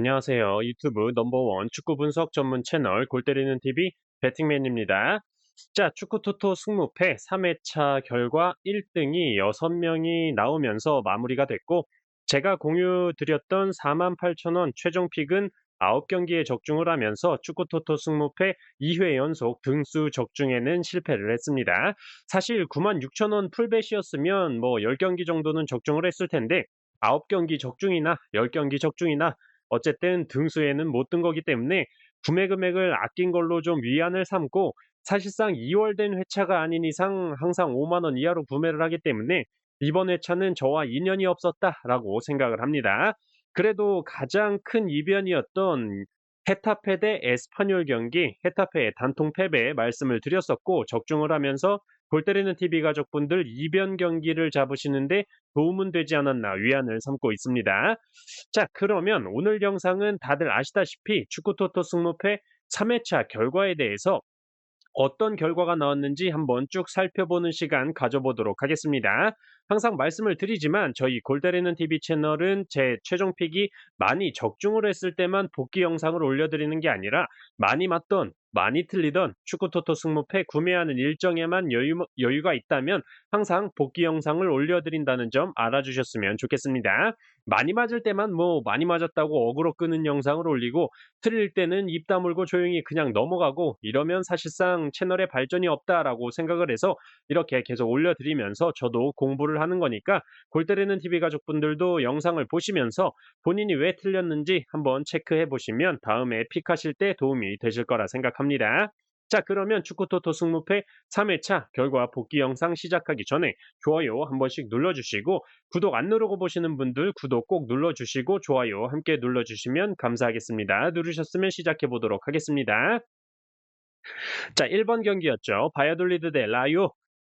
안녕하세요. 유튜브 넘버원 축구 분석 전문 채널 골 때리는 TV 배팅맨입니다. 자, 축구 토토 승무패 3회차 결과 1등이 6명이 나오면서 마무리가 됐고, 제가 공유 드렸던 48,000원 최종 픽은 9경기에 적중을 하면서 축구 토토 승무패 2회 연속 등수 적중에는 실패를 했습니다. 사실 96,000원 풀벳이었으면 뭐 10경기 정도는 적중을 했을 텐데, 9경기 적중이나 10경기 적중이나 어쨌든 등수에는 못 든 거기 때문에 구매 금액을 아낀 걸로 좀 위안을 삼고, 사실상 2월 된 회차가 아닌 이상 항상 5만 원 이하로 구매를 하기 때문에 이번 회차는 저와 인연이 없었다라고 생각을 합니다. 그래도 가장 큰 이변이었던 헤타페 대 에스파뇰 경기, 헤타페의 단통 패배 말씀을 드렸었고, 적중을 하면서 골 때리는 TV 가족분들 이변 경기를 잡으시는데 도움은 되지 않았나 위안을 삼고 있습니다. 자, 그러면 오늘 영상은 다들 아시다시피 축구토토 승무패 3회차 결과에 대해서 어떤 결과가 나왔는지 한번 쭉 살펴보는 시간 가져보도록 하겠습니다. 항상 말씀을 드리지만 저희 골 때리는 TV 채널은 제 최종 픽이 많이 적중을 했을 때만 복귀 영상을 올려드리는 게 아니라, 많이 맞던 많이 틀리던 축구토토 승무패 구매하는 일정에만 여유가 있다면 항상 복귀 영상을 올려드린다는 점 알아주셨으면 좋겠습니다. 많이 맞을 때만 뭐 많이 맞았다고 어그로 끄는 영상을 올리고, 틀릴 때는 입 다물고 조용히 그냥 넘어가고 이러면 사실상 채널에 발전이 없다라고 생각을 해서 이렇게 계속 올려드리면서 저도 공부를 하는 거니까, 골 때리는 TV 가족분들도 영상을 보시면서 본인이 왜 틀렸는지 한번 체크해 보시면 다음에 픽하실 때 도움이 되실 거라 생각합니다. 자, 그러면 축구토토 승무패 3회차 결과 복귀 영상 시작하기 전에 좋아요 한 번씩 눌러주시고, 구독 안 누르고 보시는 분들 구독 꼭 눌러주시고 좋아요 함께 눌러주시면 감사하겠습니다. 누르셨으면 시작해 보도록 하겠습니다. 자, 1번 경기였죠. 바이아돌리드 대 라요.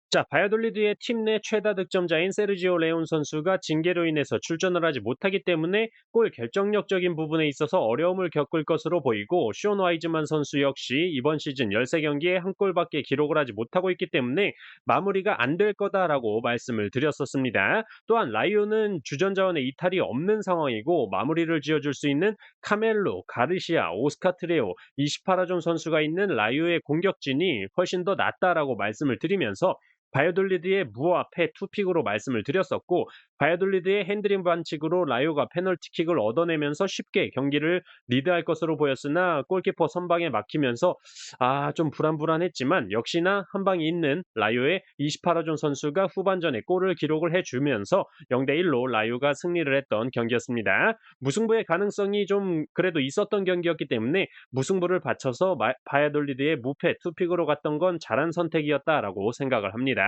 자, 바이아돌리드의 팀 내 최다 득점자인 세르지오 레온 선수가 징계로 인해서 출전을 하지 못하기 때문에 골 결정력적인 부분에 있어서 어려움을 겪을 것으로 보이고, 쇼온 와이즈만 선수 역시 이번 시즌 13경기에 한 골밖에 기록을 하지 못하고 있기 때문에 마무리가 안 될 거다라고 말씀을 드렸었습니다. 또한 라이오는 주전 자원의 이탈이 없는 상황이고, 마무리를 지어줄 수 있는 카멜로, 가르시아, 오스카 트레오, 이시파라존 선수가 있는 라이오의 공격진이 훨씬 더 낫다라고 말씀을 드리면서 바이오돌리드의 무앞에 투픽으로 말씀을 드렸었고, 바이오돌리드의 핸드링 반칙으로 라요가 페널티킥을 얻어내면서 쉽게 경기를 리드할 것으로 보였으나 골키퍼 선방에 막히면서 좀 불안불안했지만 역시나 한 방이 있는 라요의 이시파라존 선수가 후반전에 골을 기록을 해주면서 0대1로 라요가 승리를 했던 경기였습니다. 무승부의 가능성이 좀 그래도 있었던 경기였기 때문에 무승부를 바쳐서 바이아돌리드의 무패 투픽으로 갔던 건 잘한 선택이었다라고 생각을 합니다.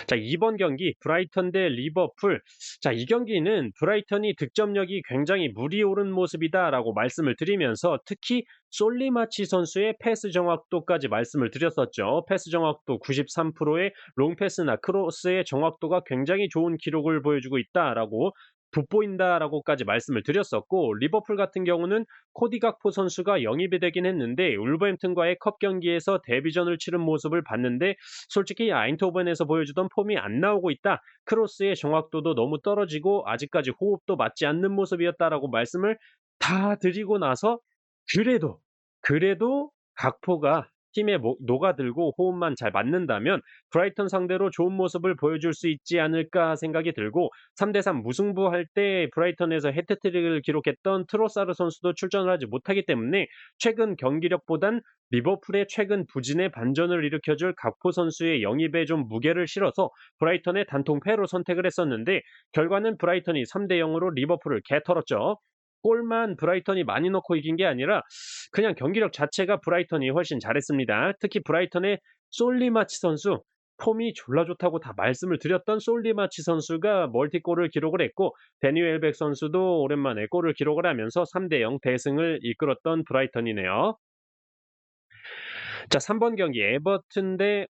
자, 2번 경기 브라이턴 대 리버풀. 자, 이 경기는 브라이턴이 득점력이 굉장히 물이 오른 모습이다라고 말씀을 드리면서 특히 솔리마치 선수의 패스 정확도까지 말씀을 드렸었죠. 패스 정확도 93%의 롱패스나 크로스의 정확도가 굉장히 좋은 기록을 보여주고 있다라고 돋보인다라고까지 말씀을 드렸었고, 리버풀 같은 경우는 코디 각포 선수가 영입이 되긴 했는데 울버햄튼과의 컵 경기에서 데뷔전을 치른 모습을 봤는데 솔직히 아인토벤에서 보여주던 폼이 안 나오고 있다. 크로스의 정확도도 너무 떨어지고 아직까지 호흡도 맞지 않는 모습이었다라고 말씀을 다 드리고 나서, 그래도 각포가 팀에 녹아들고 호흡만 잘 맞는다면 브라이턴 상대로 좋은 모습을 보여줄 수 있지 않을까 생각이 들고, 3대3 무승부할 때 브라이턴에서 해트트릭을 기록했던 트로사르 선수도 출전을 하지 못하기 때문에 최근 경기력보단 리버풀의 최근 부진의 반전을 일으켜줄 각포 선수의 영입에 좀 무게를 실어서 브라이턴의 단통 패로 선택을 했었는데, 결과는 브라이턴이 3대0으로 리버풀을 개털었죠. 골만 브라이턴이 많이 넣고 이긴 게 아니라 그냥 경기력 자체가 브라이턴이 훨씬 잘했습니다. 특히 브라이턴의 솔리마치 선수, 폼이 졸라 좋다고 다 말씀을 드렸던 솔리마치 선수가 멀티골을 기록을 했고, 데니 웰백 선수도 오랜만에 골을 기록을 하면서 3대0 대승을 이끌었던 브라이턴이네요. 자, 3번 경기 에버튼 대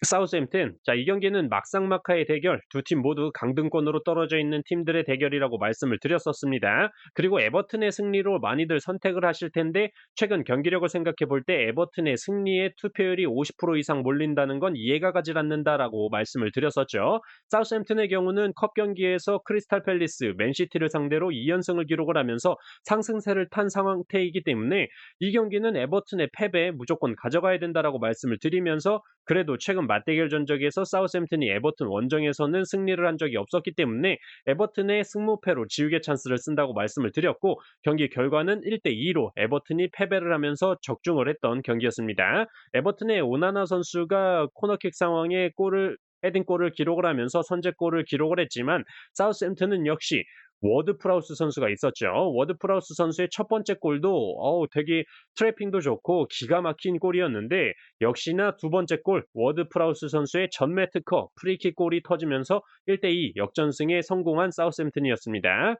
사우스햄튼. 자, 이 경기는 막상막하의 대결, 두 팀 모두 강등권으로 떨어져 있는 팀들의 대결이라고 말씀을 드렸었습니다. 그리고 에버튼의 승리로 많이들 선택을 하실 텐데 최근 경기력을 생각해 볼 때 에버튼의 승리에 투표율이 50% 이상 몰린다는 건 이해가 가질 않는다라고 말씀을 드렸었죠. 사우스햄튼의 경우는 컵 경기에서 크리스탈 팰리스, 맨시티를 상대로 2연승을 기록을 하면서 상승세를 탄 상태이기 때문에 이 경기는 에버튼의 패배 무조건 가져가야 된다라고 말씀을 드리면서, 그래도 최근 맞대결 전적에서 사우스햄튼이 에버튼 원정에서는 승리를 한 적이 없었기 때문에 에버튼의 승무패로 지우개 찬스를 쓴다고 말씀을 드렸고, 경기 결과는 1대2로 에버튼이 패배를 하면서 적중을 했던 경기였습니다. 에버튼의 오나나 선수가 코너킥 상황에 헤딩골을 기록을 하면서 선제골을 기록을 했지만, 사우스햄튼은 역시 워드 프라우스 선수가 있었죠. 워드 프라우스 선수의 첫 번째 골도 되게 트래핑도 좋고 기가 막힌 골이었는데, 역시나 두 번째 골 워드 프라우스 선수의 전매 특허 프리킥 골이 터지면서 1대2 역전승에 성공한 사우스햄튼이었습니다.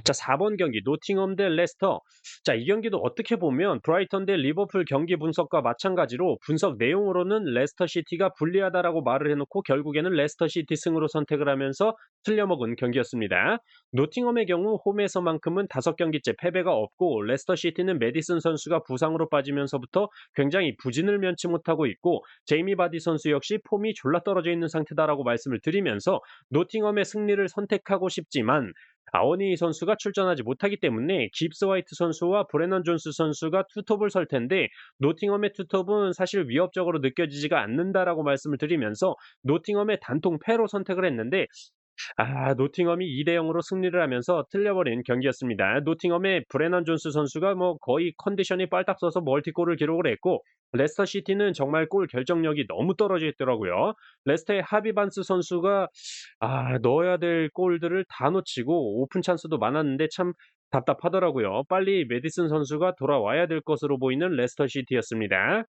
자, 4번 경기 노팅엄 대 레스터. 자, 이 경기도 어떻게 보면 브라이턴 대 리버풀 경기 분석과 마찬가지로 분석 내용으로는 레스터 시티가 불리하다라고 말을 해놓고 결국에는 레스터 시티 승으로 선택을 하면서 틀려먹은 경기였습니다. 노팅엄의 경우 홈에서만큼은 5경기째 패배가 없고, 레스터 시티는 메디슨 선수가 부상으로 빠지면서부터 굉장히 부진을 면치 못하고 있고, 제이미 바디 선수 역시 폼이 졸라 떨어져 있는 상태다라고 말씀을 드리면서, 노팅엄의 승리를 선택하고 싶지만 아오니 선수가 출전하지 못하기 때문에 깁스 화이트 선수와 브레넌 존스 선수가 투톱을 설 텐데, 노팅엄의 투톱은 사실 위협적으로 느껴지지가 않는다라고 말씀을 드리면서 노팅엄의 단통 패로 선택을 했는데, 노팅엄이 2대 0으로 승리를 하면서 틀려버린 경기였습니다. 노팅엄의 브레넌 존스 선수가 거의 컨디션이 빨딱 서서 멀티골을 기록을 했고, 레스터 시티는 정말 골 결정력이 너무 떨어져 있더라고요. 레스터의 하비 반스 선수가 넣어야 될 골들을 다 놓치고 오픈 찬스도 많았는데 참 답답하더라고요. 빨리 메디슨 선수가 돌아와야 될 것으로 보이는 레스터 시티였습니다.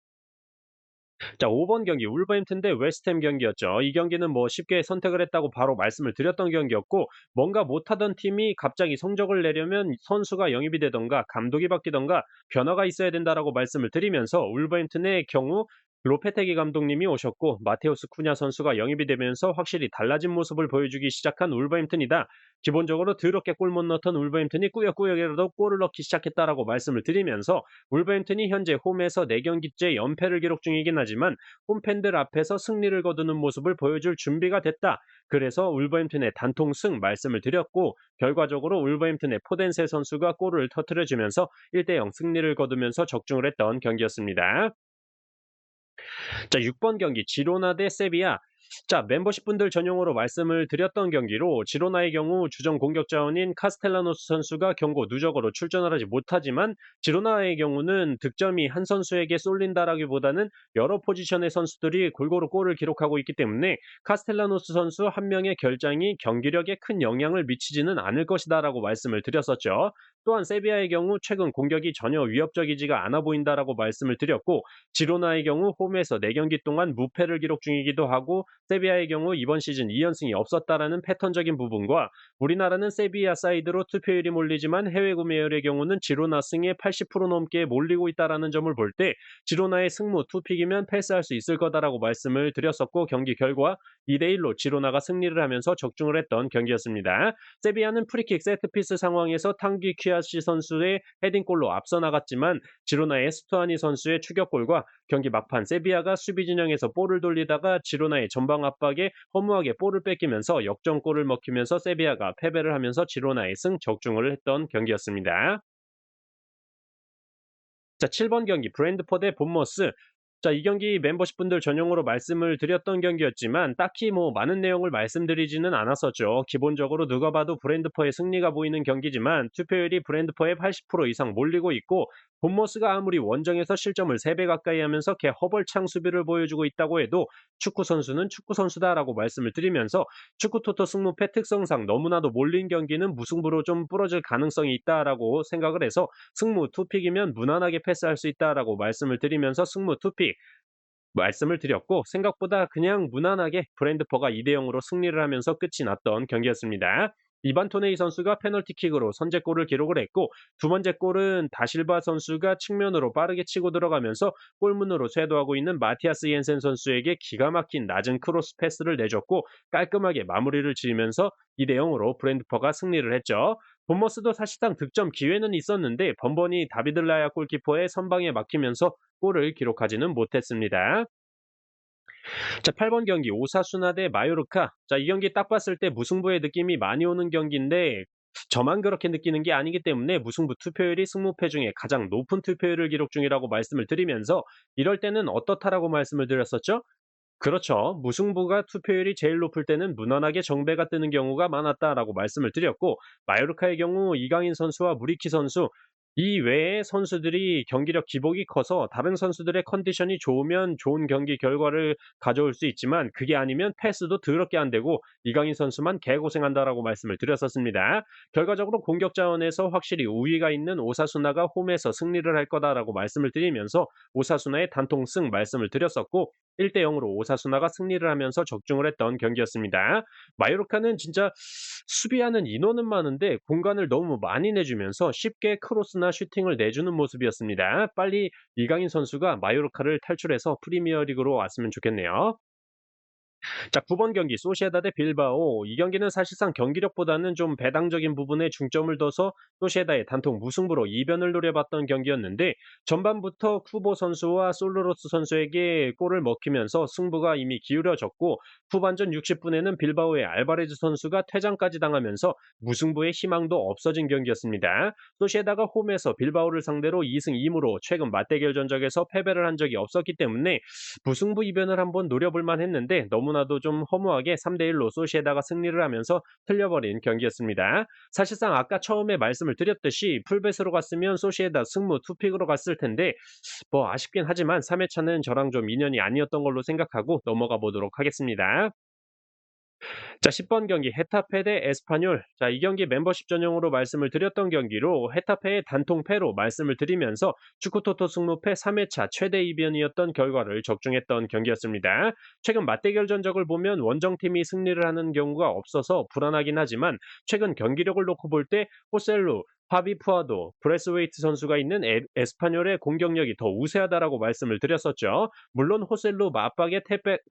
자, 5번 경기 울버햄튼 대 웨스트햄 경기였죠. 이 경기는 쉽게 선택을 했다고 바로 말씀을 드렸던 경기였고, 뭔가 못하던 팀이 갑자기 성적을 내려면 선수가 영입이 되던가 감독이 바뀌던가 변화가 있어야 된다라고 말씀을 드리면서, 울버햄튼의 경우 로페테기 감독님이 오셨고 마테우스 쿠냐 선수가 영입이 되면서 확실히 달라진 모습을 보여주기 시작한 울버햄튼이다. 기본적으로 더럽게 골 못 넣던 울버햄튼이 꾸역꾸역이라도 골을 넣기 시작했다라고 말씀을 드리면서, 울버햄튼이 현재 홈에서 4경기째 연패를 기록 중이긴 하지만 홈팬들 앞에서 승리를 거두는 모습을 보여줄 준비가 됐다. 그래서 울버햄튼의 단통승 말씀을 드렸고, 결과적으로 울버햄튼의 포덴세 선수가 골을 터뜨려주면서 1대0 승리를 거두면서 적중을 했던 경기였습니다. 자, 6번 경기 지로나 대 세비야. 자, 멤버십 분들 전용으로 말씀을 드렸던 경기로, 지로나의 경우 주전 공격 자원인 카스텔라노스 선수가 경고 누적으로 출전을 하지 못하지만, 지로나의 경우는 득점이 한 선수에게 쏠린다라기보다는 여러 포지션의 선수들이 골고루 골을 기록하고 있기 때문에 카스텔라노스 선수 한 명의 결장이 경기력에 큰 영향을 미치지는 않을 것이다라고 말씀을 드렸었죠. 또한 세비야의 경우 최근 공격이 전혀 위협적이지가 않아 보인다라고 말씀을 드렸고, 지로나의 경우 홈에서 4경기 동안 무패를 기록 중이기도 하고, 세비야의 경우 이번 시즌 2연승이 없었다라는 패턴적인 부분과, 우리나라는 세비야 사이드로 투표율이 몰리지만 해외 구매율의 경우는 지로나 승에 80% 넘게 몰리고 있다라는 점을 볼 때, 지로나의 승무 투픽이면 패스할 수 있을 거다라고 말씀을 드렸었고, 경기 결과 2대1로 지로나가 승리를 하면서 적중을 했던 경기였습니다. 세비야는 프리킥 세트피스 상황에서 탕귀 퀴아시 선수의 헤딩골로 앞서 나갔지만, 지로나의 스투아니 선수의 추격골과 경기 막판 세비야가 수비 진영에서 볼을 돌리다가 지로나의 전방 압박에 허무하게 볼을 뺏기면서 역전골을 먹히면서 세비야가 패배를 하면서 지로나의 승 적중을 했던 경기였습니다. 자, 7번 경기 브랜드포드 대 본머스. 자, 이 경기 멤버십 분들 전용으로 말씀을 드렸던 경기였지만 딱히 많은 내용을 말씀드리지는 않았었죠. 기본적으로 누가 봐도 브랜드퍼의 승리가 보이는 경기지만 투표율이 브랜드퍼의 80% 이상 몰리고 있고, 본머스가 아무리 원정에서 실점을 3배 가까이 하면서 개 허벌창 수비를 보여주고 있다고 해도 축구 선수는 축구 선수다라고 말씀을 드리면서, 축구 토토 승무패 특성상 너무나도 몰린 경기는 무승부로 좀 부러질 가능성이 있다라고 생각을 해서 승무 투픽이면 무난하게 패스할 수 있다라고 말씀을 드리면서 승무 투픽 말씀을 드렸고, 생각보다 그냥 무난하게 브랜드퍼가 2대 0으로 승리를 하면서 끝이 났던 경기였습니다. 이반 토네이 선수가 페널티킥으로 선제골을 기록을 했고 두 번째 골은 다실바 선수가 측면으로 빠르게 치고 들어가면서 골문으로 쇄도하고 있는 마티아스 옌센 선수에게 기가 막힌 낮은 크로스 패스를 내줬고 깔끔하게 마무리를 지으면서 2대 0으로 브랜드퍼가 승리를 했죠. 본머스도 사실상 득점 기회는 있었는데 번번이 다비드 라야 골키퍼의 선방에 막히면서 골을 기록하지는 못했습니다. 자, 8번 경기 오사수나 대 마요르카. 자, 이 경기 딱 봤을 때 무승부의 느낌이 많이 오는 경기인데 저만 그렇게 느끼는 게 아니기 때문에 무승부 투표율이 승무패 중에 가장 높은 투표율을 기록 중이라고 말씀을 드리면서 이럴 때는 어떻다라고 말씀을 드렸었죠? 그렇죠. 무승부가 투표율이 제일 높을 때는 무난하게 정배가 뜨는 경우가 많았다라고 말씀을 드렸고, 마요르카의 경우 이강인 선수와 무리키 선수, 이 외의 선수들이 경기력 기복이 커서 다른 선수들의 컨디션이 좋으면 좋은 경기 결과를 가져올 수 있지만 그게 아니면 패스도 더럽게 안 되고 이강인 선수만 개고생한다라고 말씀을 드렸었습니다. 결과적으로 공격 자원에서 확실히 우위가 있는 오사수나가 홈에서 승리를 할 거다라고 말씀을 드리면서 오사수나의 단통승 말씀을 드렸었고 1대 0으로 오사수나가 승리를 하면서 적중을 했던 경기였습니다. 마요르카는 진짜 수비하는 인원은 많은데 공간을 너무 많이 내주면서 쉽게 크로스나 슈팅을 내주는 모습이었습니다. 빨리 이강인 선수가 마요르카를 탈출해서 프리미어리그로 왔으면 좋겠네요. 자, 9번 경기 소시에다드 빌바오. 이 경기는 사실상 경기력보다는 좀 배당적인 부분에 중점을 둬서 소시에다의 단통 무승부로 이변을 노려봤던 경기였는데 전반부터 쿠보 선수와 솔로로스 선수에게 골을 먹히면서 승부가 이미 기울어졌고 후반전 60분에는 빌바오의 알바레즈 선수가 퇴장까지 당하면서 무승부의 희망도 없어진 경기였습니다. 소시에다가 홈에서 빌바오를 상대로 2승 2무로 최근 맞대결 전적에서 패배를 한 적이 없었기 때문에 무승부 이변을 한번 노려볼 만했는데 너무나도 좀 허무하게 3대 1로 소시에다가 승리를 하면서 틀려버린 경기였습니다. 사실상 아까 처음에 말씀을 드렸듯이 풀베스로 갔으면 소시에다 승무 투픽으로 갔을 텐데 뭐 아쉽긴 하지만 3회차는 저랑 좀 인연이 아니었던 걸로 생각하고 넘어가 보도록 하겠습니다. 자, 10번 경기 헤타페 대 에스파뇰. 자, 이 경기 멤버십 전용으로 말씀을 드렸던 경기로 헤타페의 단통 패로 말씀을 드리면서 축구토토 승무패 3회차 최대 이변이었던 결과를 적중했던 경기였습니다. 최근 맞대결 전적을 보면 원정팀이 승리를 하는 경우가 없어서 불안하긴 하지만 최근 경기력을 놓고 볼 때 호셀루, 파비 푸아도, 브레스웨이트 선수가 있는 에스파뇰의 공격력이 더 우세하다라고 말씀을 드렸었죠. 물론 호셀루 맞박에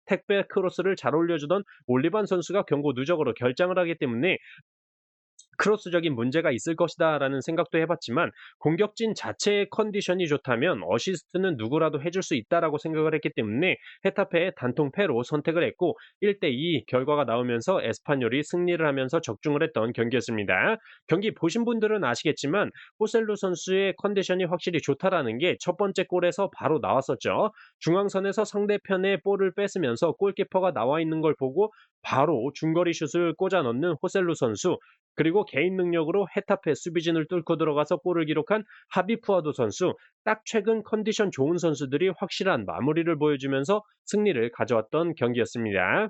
택배 크로스를 잘 올려주던 올리반 선수가 경고 누적으로 결장을 하기 때문에 크로스적인 문제가 있을 것이다라는 생각도 해봤지만 공격진 자체의 컨디션이 좋다면 어시스트는 누구라도 해줄 수 있다라고 생각을 했기 때문에 헤타페의 단통 패로 선택을 했고 1대2 결과가 나오면서 에스파뇰이 승리를 하면서 적중을 했던 경기였습니다. 경기 보신 분들은 아시겠지만 호셀루 선수의 컨디션이 확실히 좋다라는 게 첫 번째 골에서 바로 나왔었죠. 중앙선에서 상대편의 볼을 뺏으면서 골키퍼가 나와 있는 걸 보고 바로 중거리 슛을 꽂아 넣는 호셀루 선수 그리고 개인 능력으로 헤타페 수비진을 뚫고 들어가서 골을 기록한 하비 푸아도 선수, 딱 최근 컨디션 좋은 선수들이 확실한 마무리를 보여주면서 승리를 가져왔던 경기였습니다.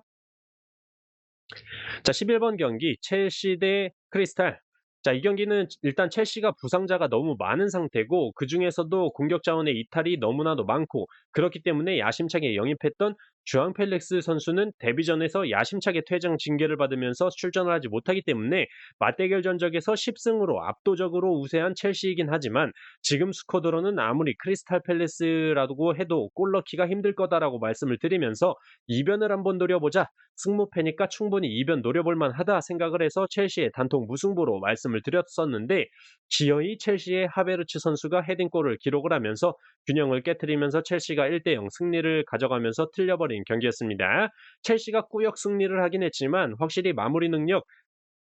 자, 11번 경기 첼시 대 크리스탈. 자, 이 경기는 일단 첼시가 부상자가 너무 많은 상태고 그중에서도 공격 자원의 이탈이 너무나도 많고 그렇기 때문에 야심차게 영입했던 주앙 펠릭스 선수는 데뷔전에서 야심차게 퇴장 징계를 받으면서 출전을 하지 못하기 때문에 맞대결 전적에서 10승으로 압도적으로 우세한 첼시이긴 하지만 지금 스쿼드로는 아무리 크리스탈 팰리스라고 해도 골 넣기가 힘들 거다라고 말씀을 드리면서 이변을 한번 노려보자 승무패니까 충분히 이변 노려볼 만하다 생각을 해서 첼시의 단통 무승부로 말씀을 드렸었는데 기어이 첼시의 하베르츠 선수가 헤딩골을 기록을 하면서 균형을 깨뜨리면서 첼시가 1대 0 승리를 가져가면서 틀려버린 경기였습니다. 첼시가 꾸역 승리를 하긴 했지만 확실히 마무리 능력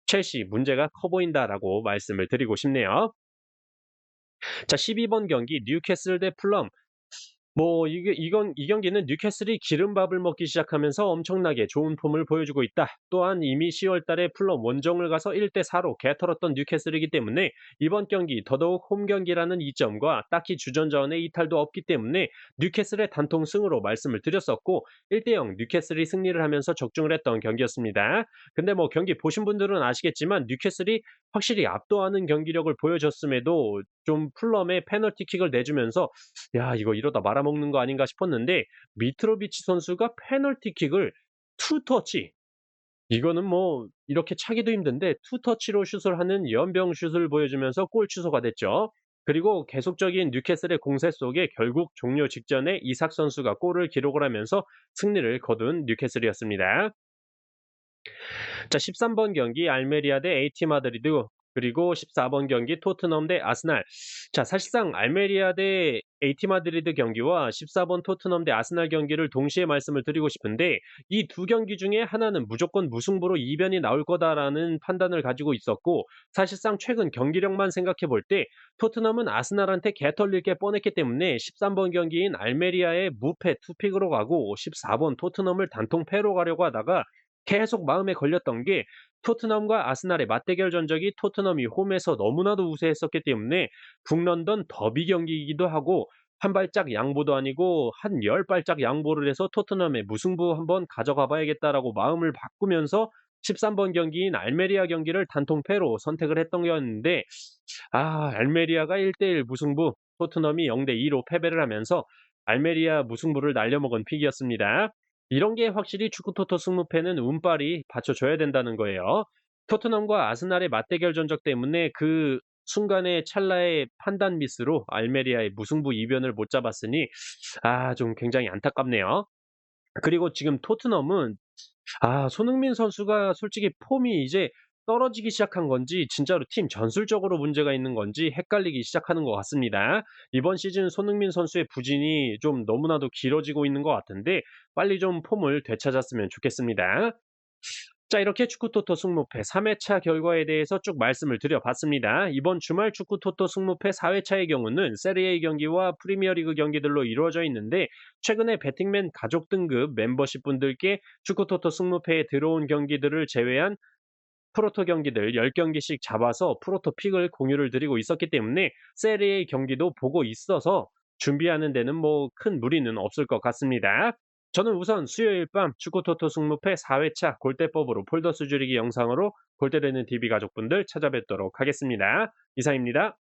첼시 문제가 커 보인다라고 말씀을 드리고 싶네요. 자, 12번 경기 뉴캐슬 대 풀럼. 뭐 이 경기는 뉴캐슬이 기름밥을 먹기 시작하면서 엄청나게 좋은 폼을 보여주고 있다. 또한 이미 10월 달에 풀럼 원정을 가서 1대 4로 개털었던 뉴캐슬이기 때문에 이번 경기 더더욱 홈 경기라는 이점과 딱히 주전자원의 이탈도 없기 때문에 뉴캐슬의 단통 승으로 말씀을 드렸었고 1대 0 뉴캐슬이 승리를 하면서 적중을 했던 경기였습니다. 근데 뭐 경기 보신 분들은 아시겠지만 뉴캐슬이 확실히 압도하는 경기력을 보여줬음에도 좀 풀럼에 페널티킥을 내주면서 야, 이거 이러다 말아먹는 거 아닌가 싶었는데 미트로비치 선수가 페널티킥을 투 터치 이거는 뭐 이렇게 차기도 힘든데 투터치로 슛을 하는 연병 슛을 보여주면서 골 취소가 됐죠. 그리고 계속적인 뉴캐슬의 공세 속에 결국 종료 직전에 이삭 선수가 골을 기록을 하면서 승리를 거둔 뉴캐슬이었습니다. 자, 13번 경기 알메리아 대 AT 마드리드 그리고 14번 경기 토트넘 대 아스날. 자, 사실상 알메리아 대 AT 마드리드 경기와 14번 토트넘 대 아스날 경기를 동시에 말씀을 드리고 싶은데 이 두 경기 중에 하나는 무조건 무승부로 이변이 나올 거다라는 판단을 가지고 있었고 사실상 최근 경기력만 생각해 볼 때 토트넘은 아스날한테 개 털릴 게 뻔했기 때문에 13번 경기인 알메리아의 무패 투픽으로 가고 14번 토트넘을 단통 패로 가려고 하다가 계속 마음에 걸렸던 게 토트넘과 아스날의 맞대결 전적이 토트넘이 홈에서 너무나도 우세했었기 때문에 북런던 더비 경기이기도 하고 한 발짝 양보도 아니고 한 열 발짝 양보를 해서 토트넘의 무승부 한번 가져가 봐야겠다라고 마음을 바꾸면서 13번 경기인 알메리아 경기를 단통패로 선택을 했던 거였는데 알메리아가 1대1 무승부, 토트넘이 0대2로 패배를 하면서 알메리아 무승부를 날려먹은 픽이었습니다. 이런 게 확실히 축구토토 승무패는 운빨이 받쳐줘야 된다는 거예요. 토트넘과 아스날의 맞대결 전적 때문에 그 순간의 찰나의 판단 미스로 알메리아의 무승부 이변을 못 잡았으니 좀 굉장히 안타깝네요. 그리고 지금 토트넘은 손흥민 선수가 솔직히 폼이 이제 떨어지기 시작한 건지 진짜로 팀 전술적으로 문제가 있는 건지 헷갈리기 시작하는 것 같습니다. 이번 시즌 손흥민 선수의 부진이 좀 너무나도 길어지고 있는 것 같은데 빨리 좀 폼을 되찾았으면 좋겠습니다. 자, 이렇게 축구토토 승무패 3회차 결과에 대해서 쭉 말씀을 드려봤습니다. 이번 주말 축구토토 승무패 4회차의 경우는 세리에 경기와 프리미어리그 경기들로 이루어져 있는데 최근에 배팅맨 가족 등급 멤버십 분들께 축구토토 승무패에 들어온 경기들을 제외한 프로토 경기들 10경기씩 잡아서 프로토 픽을 공유를 드리고 있었기 때문에 세리에 경기도 보고 있어서 준비하는 데는 뭐 큰 무리는 없을 것 같습니다. 저는 우선 수요일 밤 축구토토 승무패 4회차 골대법으로 폴더스 줄이기 영상으로 골대되는 TV 가족분들 찾아뵙도록 하겠습니다. 이상입니다.